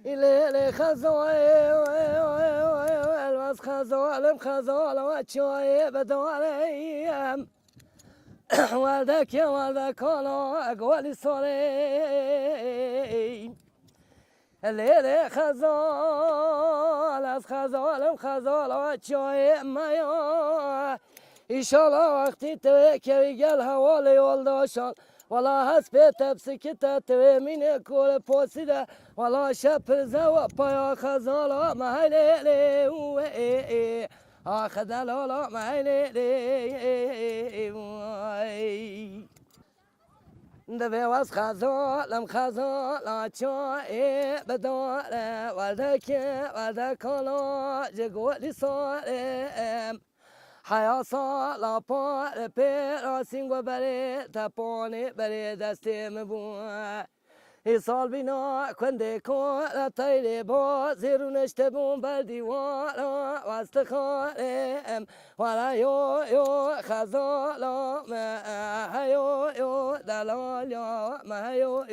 إلى خزوال الوز خزوال خزوال وشوي بدواليم والدك يا والدك أنا أقوالي صليم الليلة خزال از خزالم خزال وشوي مايا إن شاء الله وقتی توی که گل حوالی یولداشان ولا هست به تبسکت توی مینه کول پوسیده ولا شب پرزه و پایا خزالا محلی آخه دلالا محلی دبی واس خزالم خزالا چای بداره والدکالا جگولی سالم حیا سالا پار پر سینگو بره تپانی بره دستی مبون ای سال بینا کنده کن تایلی با زیرونشت بون بر دیوانا وست خانم ولا یو خزالا ما یو دلال یا ما یو